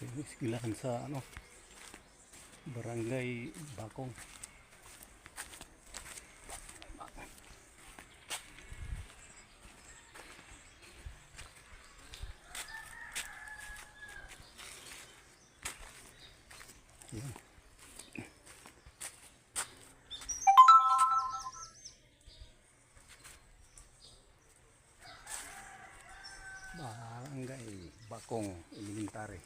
Eskwelahan sa ano, Barangay Bakong. Yan. Barangay Bakong Elementary.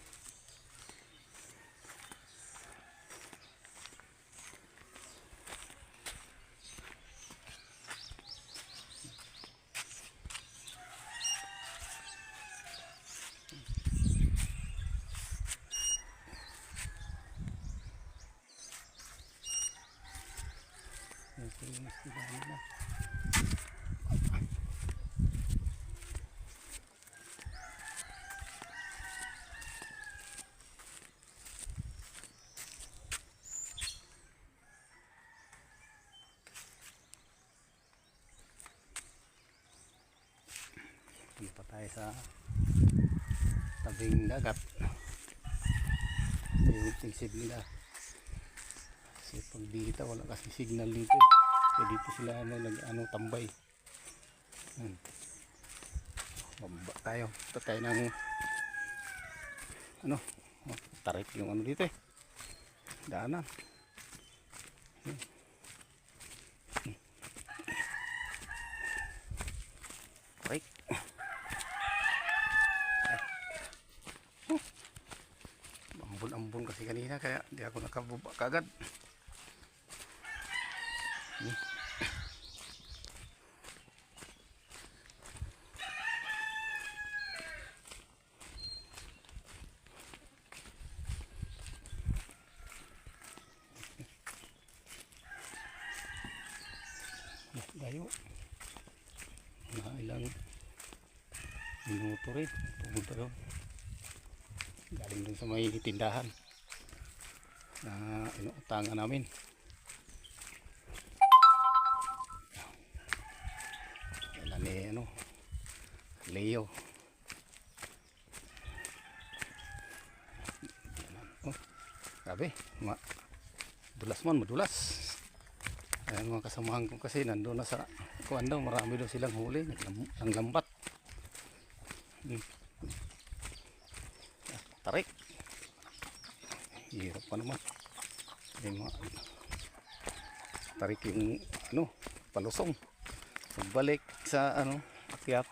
Ito yung eskwelahan nila. Punta pa tayo sa tabing dagat. Yung tingsig nila. Kasi pag dito wala kasi signal dito. Kaya dito sila tambay. Baba tayo. Ito tayo ng tarik yung dito eh. Daanan. Tarik. Ambon-ambon kasi kanina kaya di ako nakababa kagad. Dayo na ilang minuto rin pumunta doon, galing dun sa may tindahan na inuutangan namin. Kailan Leo. Grabe, madulas. Ayan, mga kasamahan ko kasi nandun na sa kuwan daw, marami daw silang huli ng lambat. Tarik. Hirap pa naman. Tarik yung palusong. Pagbalik sa akyat.